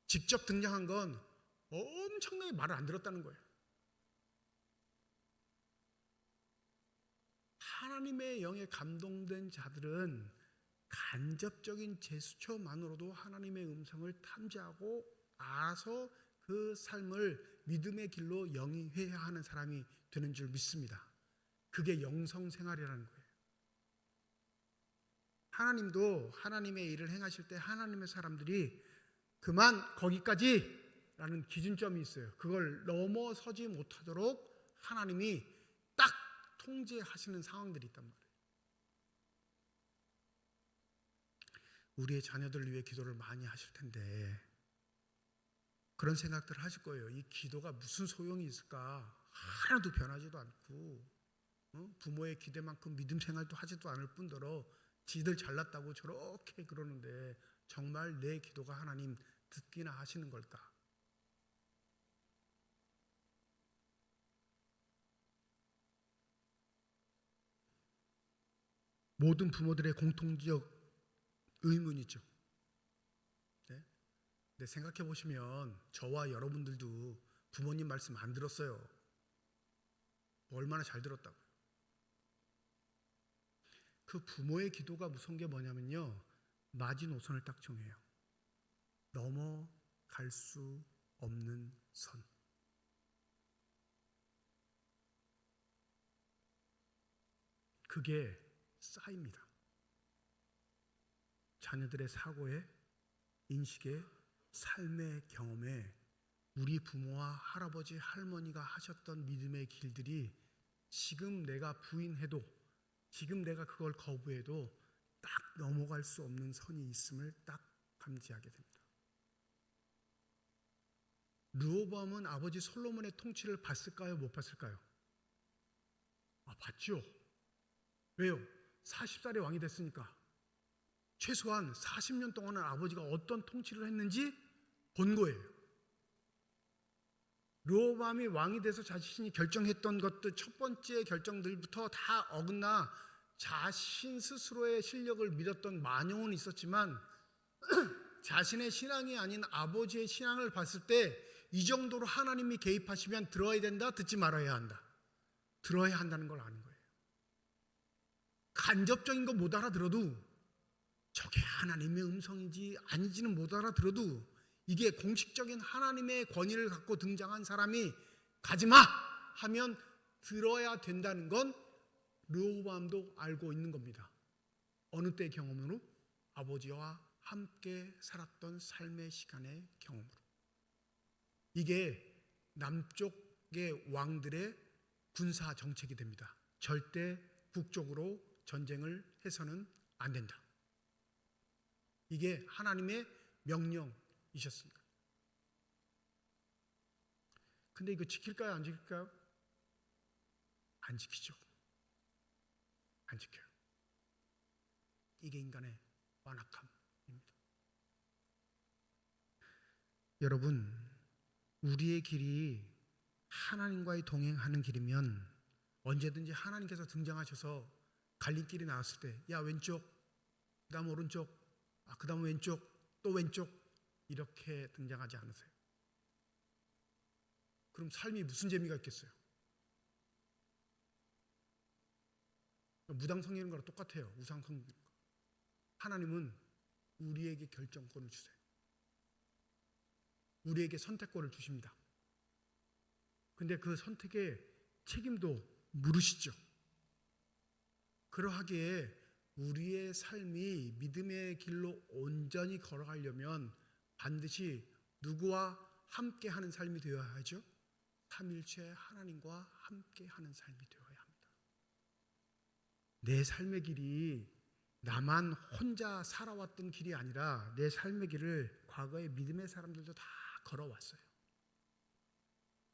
직접 등장한 건 엄청나게 말을 안 들었다는 거예요. 하나님의 영에 감동된 자들은 간접적인 제스처만으로도 하나님의 음성을 탐지하고 알아서 그 삶을 믿음의 길로 영위해야 하는 사람이 되는 줄 믿습니다. 그게 영성생활이라는 거예요. 하나님도 하나님의 일을 행하실 때 하나님의 사람들이 그만 거기까지 라는 기준점이 있어요. 그걸 넘어서지 못하도록 하나님이 딱 통제하시는 상황들이 있단 말이에요. 우리의 자녀들을 위해 기도를 많이 하실 텐데 그런 생각들을 하실 거예요. 이 기도가 무슨 소용이 있을까? 하나도 변하지도 않고 부모의 기대만큼 믿음 생활도 하지도 않을 뿐더러 지들 잘났다고 저렇게 그러는데 정말 내 기도가 하나님 듣기나 하시는 걸까? 모든 부모들의 공통적 의문이죠. 네? 근데 생각해 보시면 저와 여러분들도 부모님 말씀 안 들었어요. 얼마나 잘 들었다고요. 그 부모의 기도가 무서운 게 뭐냐면요, 마지노선을 딱 정해요. 넘어갈 수 없는 선. 그게 쌓입니다. 자녀들의 사고에, 인식에, 삶의 경험에 우리 부모와 할아버지, 할머니가 하셨던 믿음의 길들이 지금 내가 부인해도, 지금 내가 그걸 거부해도 딱 넘어갈 수 없는 선이 있음을 딱 감지하게 됩니다. 르호보암은 아버지 솔로몬의 통치를 봤을까요? 못 봤을까요? 봤죠. 왜요? 40살에 왕이 됐으니까. 최소한 40년 동안은 아버지가 어떤 통치를 했는지 본 거예요. 르호보암이 왕이 돼서 자신이 결정했던 것들, 첫 번째 결정들부터 다 어긋나 자신 스스로의 실력을 믿었던 만용은 있었지만 자신의 신앙이 아닌 아버지의 신앙을 봤을 때 이 정도로 하나님이 개입하시면 들어야 된다, 듣지 말아야 한다. 들어야 한다는 걸 아는 거예요. 간접적인 거 못 알아들어도, 저게 하나님의 음성인지 아닌지는 못 알아들어도, 이게 공식적인 하나님의 권위를 갖고 등장한 사람이 가지마 하면 들어야 된다는 건 르호보암도 알고 있는 겁니다. 어느 때 경험으로? 아버지와 함께 살았던 삶의 시간의 경험으로. 이게 남쪽의 왕들의 군사 정책이 됩니다. 절대 북쪽으로 전쟁을 해서는 안 된다. 이게 하나님의 명령이셨습니다. 근데 이거 지킬까요? 안 지킬까요? 안 지키죠. 안 지켜요. 이게 인간의 완악함입니다. 여러분, 우리의 길이 하나님과의 동행하는 길이면 언제든지 하나님께서 등장하셔서 갈림길이 나왔을 때, 야 왼쪽, 그 다음 오른쪽, 그 다음 왼쪽, 또 왼쪽, 이렇게 등장하지 않으세요. 그럼 삶이 무슨 재미가 있겠어요? 무당 섬기는 거랑 똑같아요. 우상 섬기는 거. 하나님은 우리에게 결정권을 주세요. 우리에게 선택권을 주십니다. 근데 그 선택의 책임도 물으시죠. 그러하기에 우리의 삶이 믿음의 길로 온전히 걸어가려면 반드시 누구와 함께 하는 삶이 되어야 하죠? 삼일체 하나님과 함께 하는 삶이 되어야 합니다. 내 삶의 길이 나만 혼자 살아왔던 길이 아니라 내 삶의 길을 과거의 믿음의 사람들도 다 걸어왔어요.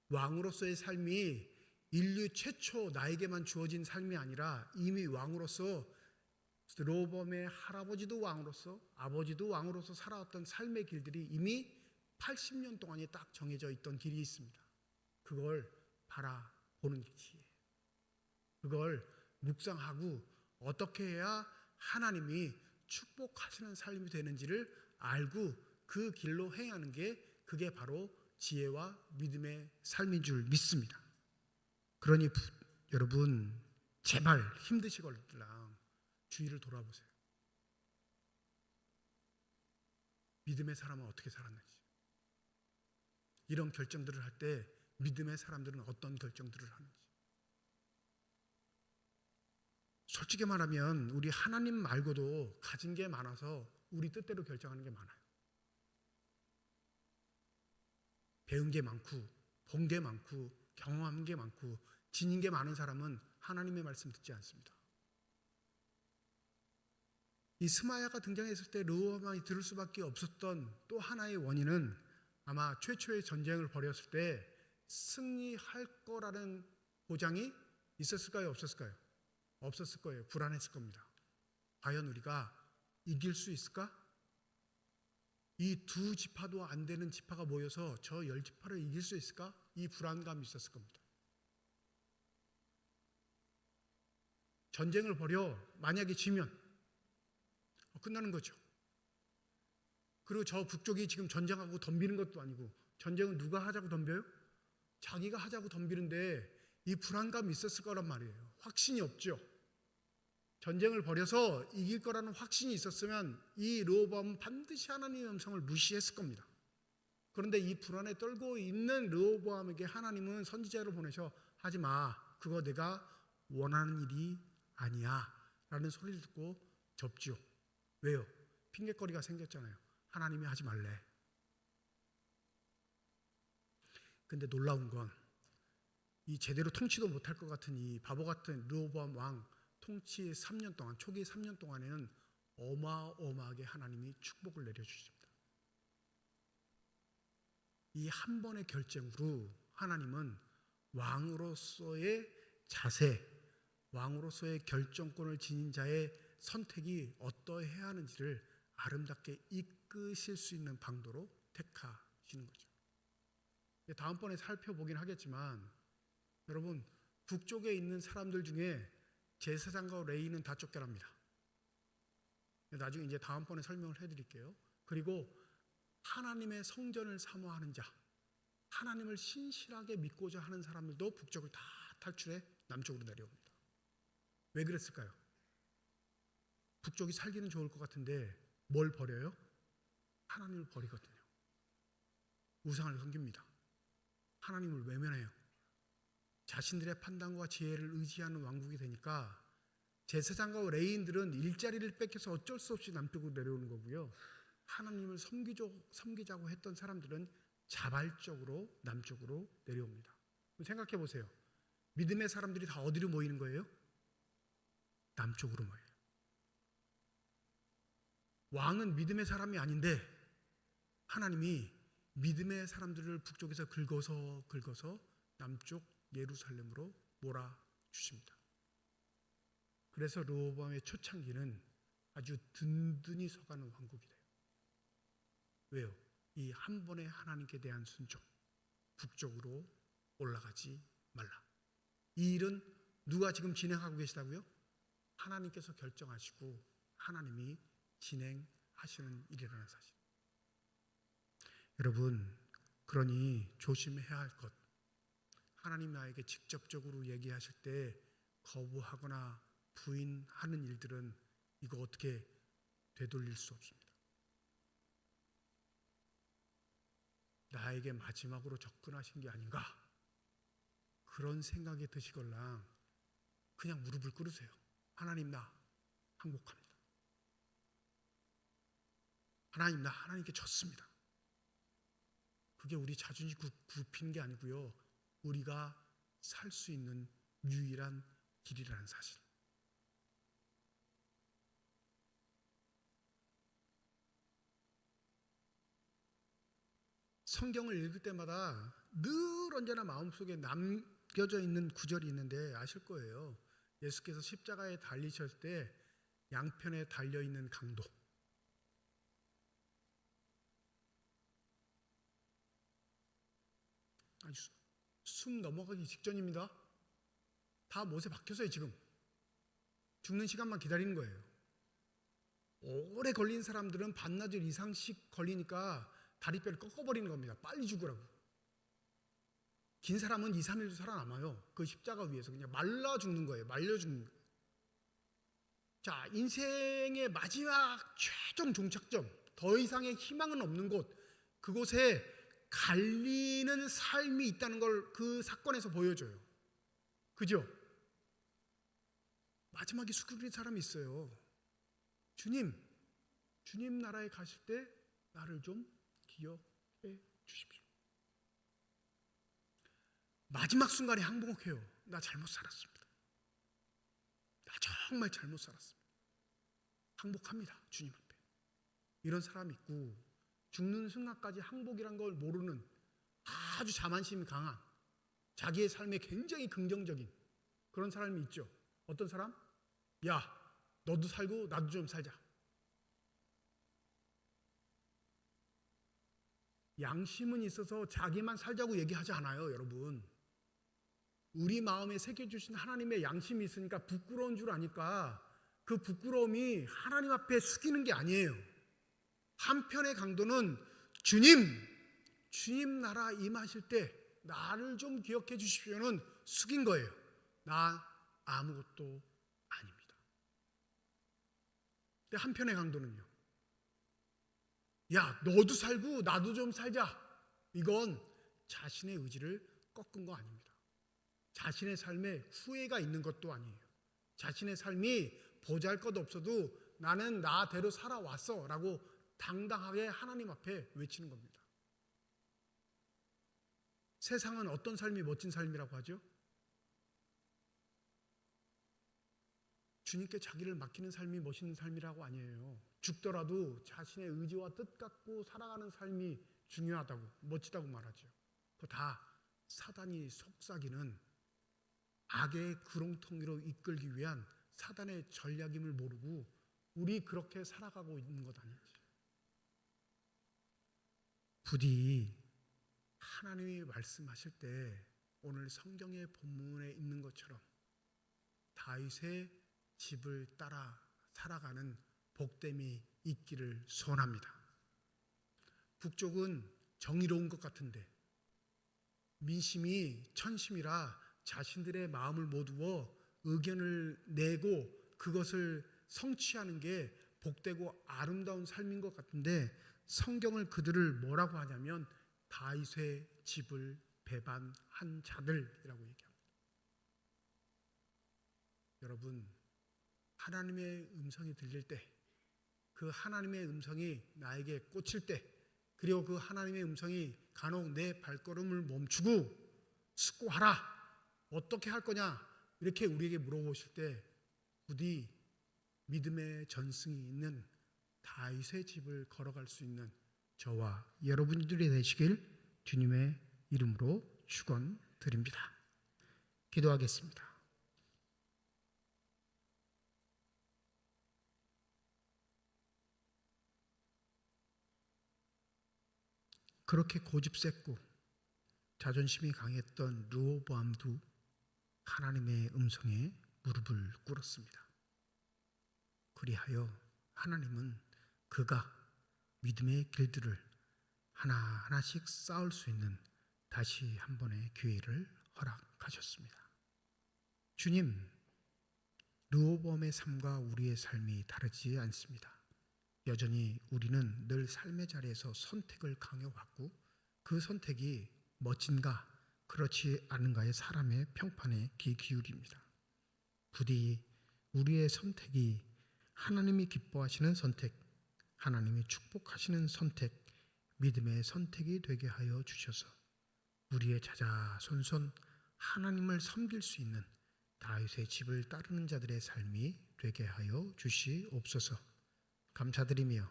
왕으로서의 삶이 인류 최초 나에게만 주어진 삶이 아니라 이미 왕으로서 르호보암의 할아버지도 왕으로서 아버지도 왕으로서 살아왔던 삶의 길들이 이미 80년 동안이 딱 정해져 있던 길이 있습니다. 그걸 바라보는 길이에요. 그걸 묵상하고 어떻게 해야 하나님이 축복하시는 삶이 되는지를 알고 그 길로 행하는 게 그게 바로 지혜와 믿음의 삶인 줄 믿습니다. 그러니 여러분 제발 힘드시걸랑 주위를 돌아보세요. 믿음의 사람은 어떻게 살았는지, 이런 결정들을 할 때 믿음의 사람들은 어떤 결정들을 하는지. 솔직히 말하면 우리 하나님 말고도 가진 게 많아서 우리 뜻대로 결정하는 게 많아요. 배운 게 많고 본 게 많고 경험한 게 많고 지닌 게 많은 사람은 하나님의 말씀 듣지 않습니다. 이 스마야가 등장했을 때 르호보암이 들을 수밖에 없었던 또 하나의 원인은 아마 최초의 전쟁을 벌였을 때 승리할 거라는 보장이 있었을까요? 없었을까요? 없었을 거예요. 불안했을 겁니다. 과연 우리가 이길 수 있을까? 이 두 지파도 안 되는 지파가 모여서 저 10지파를 이길 수 있을까? 이 불안감이 있었을 겁니다. 전쟁을 벌여 만약에 지면 끝나는 거죠. 그리고 저 북쪽이 지금 전쟁하고 덤비는 것도 아니고, 전쟁은 누가 하자고 덤벼요? 자기가 하자고 덤비는데 이 불안감이 있었을 거란 말이에요. 확신이 없죠. 전쟁을 벌여서 이길 거라는 확신이 있었으면 이 르호보암은 반드시 하나님의 음성을 무시했을 겁니다. 그런데 이 불안에 떨고 있는 르호보암에게 하나님은 선지자를 보내셔 하지 마. 그거 내가 원하는 일이 아니야. 라는 소리를 듣고 접지요. 왜요? 핑계거리가 생겼잖아요. 하나님이 하지 말래. 근데 놀라운 건 이 제대로 통치도 못할 것 같은 이 바보 같은 르호보암 왕 통치 3년 동안, 초기 3년 동안에는 어마어마하게 하나님이 축복을 내려주십니다. 이 한 번의 결정으로 하나님은 왕으로서의 자세, 왕으로서의 결정권을 지닌 자의 선택이 어떠해야 하는지를 아름답게 이끄실 수 있는 방도로 택하시는 거죠. 다음번에 살펴보긴 하겠지만 여러분, 북쪽에 있는 사람들 중에 제사장과 레위는 다 쫓겨납니다. 나중에 이제 다음번에 설명을 해드릴게요. 그리고 하나님의 성전을 사모하는 자, 하나님을 신실하게 믿고자 하는 사람들도 북쪽을 다 탈출해 남쪽으로 내려옵니다. 왜 그랬을까요? 북쪽이 살기는 좋을 것 같은데 뭘 버려요? 하나님을 버리거든요. 우상을 섬깁니다. 하나님을 외면해요. 자신들의 판단과 지혜를 의지하는 왕국이 되니까 제사장과 레위인들은 일자리를 뺏겨서 어쩔 수 없이 남쪽으로 내려오는 거고요. 하나님을 섬기자고 했던 사람들은 자발적으로 남쪽으로 내려옵니다. 생각해 보세요. 믿음의 사람들이 다 어디로 모이는 거예요? 남쪽으로 모여요. 왕은 믿음의 사람이 아닌데 하나님이 믿음의 사람들을 북쪽에서 긁어서 남쪽 예루살렘으로 몰아주십니다. 그래서 르호보암의 초창기는 아주 든든히 서가는 왕국이 돼요. 왜요? 이 한 번의 하나님께 대한 순종, 북쪽으로 올라가지 말라. 이 일은 누가 지금 진행하고 계시다고요? 하나님께서 결정하시고 하나님이 진행하시는 일이라는 사실. 여러분, 그러니 조심해야 할 것, 하나님 나에게 직접적으로 얘기하실 때 거부하거나 부인하는 일들은 이거 어떻게 되돌릴 수 없습니다. 나에게 마지막으로 접근하신 게 아닌가, 그런 생각이 드시걸랑 그냥 무릎을 꿇으세요. 하나님, 나 항복합니다. 하나님, 나 하나님께 졌습니다. 그게 우리 자존심 굽히는 게 아니고요, 우리가 살 수 있는 유일한 길이라는 사실. 성경을 읽을 때마다 늘 언제나 마음속에 남겨져 있는 구절이 있는데 아실 거예요. 예수께서 십자가에 달리셨을 때 양편에 달려있는 강도, 아주 숨 넘어가기 직전입니다. 다 못에 박혔어요. 지금 죽는 시간만 기다리는 거예요. 오래 걸린 사람들은 반나절 이상씩 걸리니까 다리뼈를 꺾어버리는 겁니다. 빨리 죽으라고. 긴 사람은 2, 3일도 살아남아요. 그 십자가 위에서 그냥 말라 죽는 거예요. 말려 죽는 거예요. 자, 인생의 마지막 최종 종착점, 더 이상의 희망은 없는 곳, 그곳에 갈리는 삶이 있다는 걸 그 사건에서 보여줘요. 그죠? 마지막에 수그린 사람이 있어요. 주님 나라에 가실 때 나를 좀 기억해 주십시오. 마지막 순간에 항복해요. 나 잘못 살았습니다. 나 정말 잘못 살았습니다. 항복합니다. 주님 앞에. 이런 사람이 있고, 죽는 순간까지 항복이란 걸 모르는 아주 자만심이 강한, 자기의 삶에 굉장히 긍정적인 그런 사람이 있죠. 어떤 사람? 야, 너도 살고 나도 좀 살자. 양심은 있어서 자기만 살자고 얘기하지 않아요, 여러분. 우리 마음에 새겨주신 하나님의 양심이 있으니까 부끄러운 줄 아니까 그 부끄러움이 하나님 앞에 숙이는 게 아니에요. 한편의 강도는 주님 나라 임하실 때 나를 좀 기억해 주십시오는 숙인 거예요. 나 아무것도 아닙니다. 근데 한편의 강도는요, 야, 너도 살고 나도 좀 살자. 이건 자신의 의지를 꺾은 거 아닙니다. 자신의 삶에 후회가 있는 것도 아니에요. 자신의 삶이 보잘것없어도 나는 나대로 살아왔어 라고 당당하게 하나님 앞에 외치는 겁니다. 세상은 어떤 삶이 멋진 삶이라고 하죠? 주님께 자기를 맡기는 삶이 멋있는 삶이라고 아니에요. 죽더라도 자신의 의지와 뜻 갖고 살아가는 삶이 중요하다고, 멋지다고 말하죠. 그거 다 사단이 속삭이는 악의 구렁텅이로 이끌기 위한 사단의 전략임을 모르고 우리 그렇게 살아가고 있는 것 아닌지. 부디 하나님이 말씀하실 때 오늘 성경의 본문에 있는 것처럼 다윗의 집을 따라 살아가는 복됨이 있기를 소원합니다. 북쪽은 정의로운 것 같은데 민심이 천심이라 자신들의 마음을 모두어 의견을 내고 그것을 성취하는 게 복되고 아름다운 삶인 것 같은데 성경을 그들을 뭐라고 하냐면 다윗의 집을 배반한 자들이라고 얘기합니다. 여러분, 하나님의 음성이 들릴 때, 그 하나님의 음성이 나에게 꽂힐 때, 그리고 그 하나님의 음성이 간혹 내 발걸음을 멈추고 숙고하라, 어떻게 할 거냐, 이렇게 우리에게 물어보실 때 부디 믿음의 전승이 있는 다윗의 집을 걸어갈 수 있는 저와 여러분들이 되시길 주님의 이름으로 축원드립니다. 기도하겠습니다. 그렇게 고집셌고 자존심이 강했던 르호보암도 하나님의 음성에 무릎을 꿇었습니다. 그리하여 하나님은 그가 믿음의 길들을 하나하나씩 쌓을 수 있는 다시 한 번의 기회를 허락하셨습니다. 주님, 르호보암의 삶과 우리의 삶이 다르지 않습니다. 여전히 우리는 늘 삶의 자리에서 선택을 강요받고 그 선택이 멋진가 그렇지 않은가의 사람의 평판에 귀 기울입니다. 부디 우리의 선택이 하나님이 기뻐하시는 선택, 하나님이 축복하시는 선택, 믿음의 선택이 되게 하여 주셔서 우리의 자자손손 하나님을 섬길 수 있는 다윗의 집을 따르는 자들의 삶이 되게 하여 주시옵소서. 감사드리며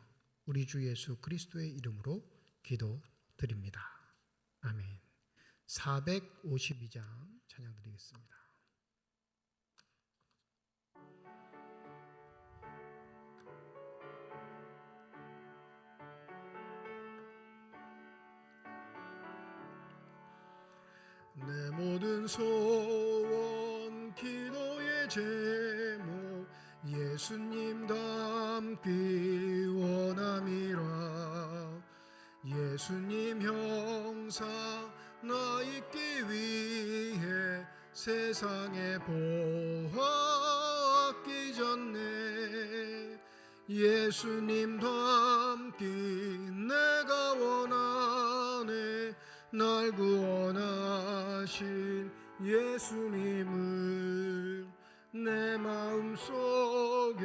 우리 주 예수 그리스도의 이름으로 기도드립니다. 아멘. 452장 찬양 드리겠습니다. 내 모든 소원 기도의 제목 예수님 닮기 원함이라. 예수님 형상 나 있기 위해 세상에 보았기 전에 예수님 닮기 내가 원하네. 날 구원하신 예수님을 내 마음속에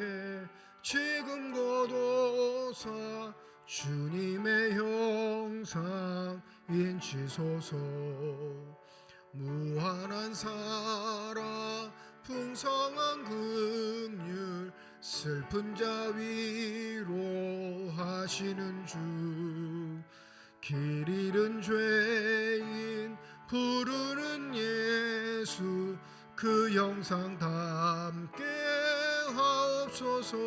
지금 거둬사 주님의 형상 인치소서. 무한한 사랑 풍성한 긍휼 슬픈 자 위로하시는 주. 길 잃은 죄인 부르는 예수 그 형상 닮게 하옵소서.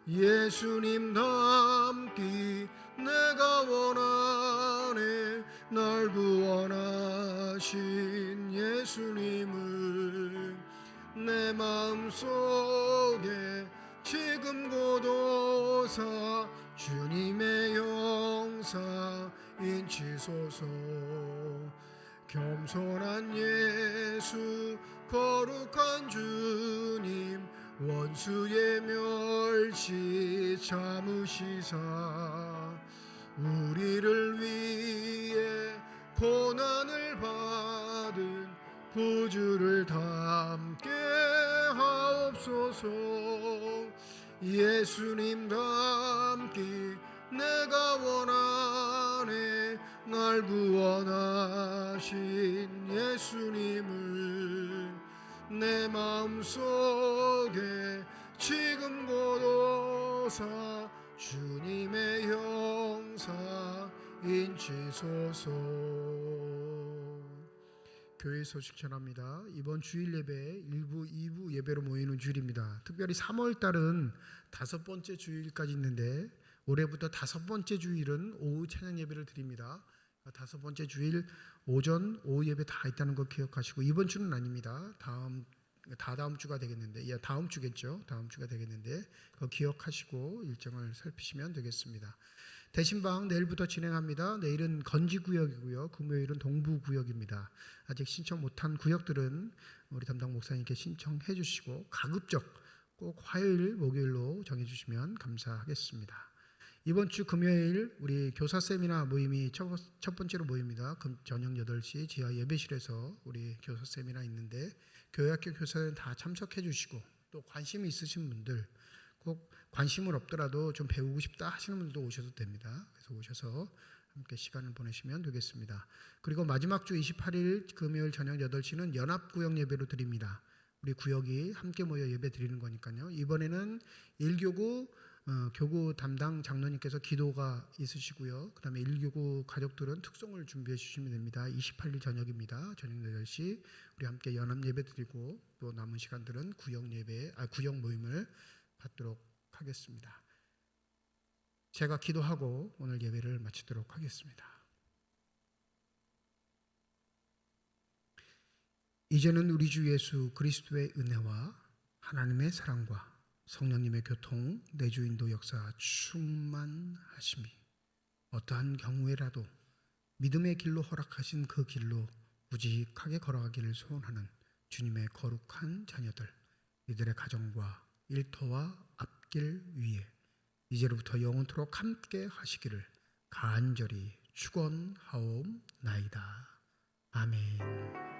예수님 닮기 내가 원하네. 날 구원하신 예수님을 내 마음속에 지금 거둬사 주님의 형상 인치소서. 겸손한 예수 거룩한 주님 원수의 멸시 참으시사 우리를 위해 고난을 받은 구주를 닮게 하옵소서. 예수님 닮기 내가 원하네. 날 구원하신 예수님을 내 마음속에 지금 거둬사 주님의 형상 인치소서. 교회 소식 전합니다. 이번 주일 예배 1부, 2부 예배로 모이는 주일입니다. 특별히 3월달은 5번째 주일까지 있는데 올해부터 5번째 주일은 오후 찬양 예배를 드립니다. 5번째 주일 오전, 오후 예배 다 있다는 거 기억하시고 이번 주는 아닙니다. 다음 주가 되겠는데, 다음 주겠죠. 다음 주가 되겠는데 그거 기억하시고 일정을 살피시면 되겠습니다. 대신방 내일부터 진행합니다. 내일은 건지구역이고요. 금요일은 동부구역입니다. 아직 신청 못한 구역들은 우리 담당 목사님께 신청해 주시고 가급적 꼭 화요일, 목요일로 정해주시면 감사하겠습니다. 이번 주 금요일 우리 교사 세미나 모임이 첫 번째로 모입니다. 저녁 8시 지하 예배실에서 우리 교사 세미나 있는데 교회학교 교사는 다 참석해 주시고 또 관심이 있으신 분들 꼭 관심은 없더라도 좀 배우고 싶다 하시는 분들도 오셔도 됩니다. 그래서 오셔서 함께 시간을 보내시면 되겠습니다. 그리고 마지막 주 28일 금요일 저녁 8시는 연합구역 예배로 드립니다. 우리 구역이 함께 모여 예배 드리는 거니까요. 이번에는 1교구 교구 담당 장로님께서 기도가 있으시고요. 그다음에 1교구 가족들은 특송을 준비해 주시면 됩니다. 28일 저녁입니다. 저녁 8시 우리 함께 연합 예배 드리고 또 남은 시간들은 구역 모임을 받도록 하겠습니다. 제가 기도하고 오늘 예배를 마치도록 하겠습니다. 이제는 우리 주 예수 그리스도의 은혜와 하나님의 사랑과 성령님의 교통, 내주 인도 역사 충만하심이 어떠한 경우에라도 믿음의 길로 허락하신 그 길로 우직하게 걸어가기를 소원하는 주님의 거룩한 자녀들, 이들의 가정과 일터와 앞길 위에 이제로부터 영원토록 함께 하시기를 간절히 축원하옵나이다. 아멘.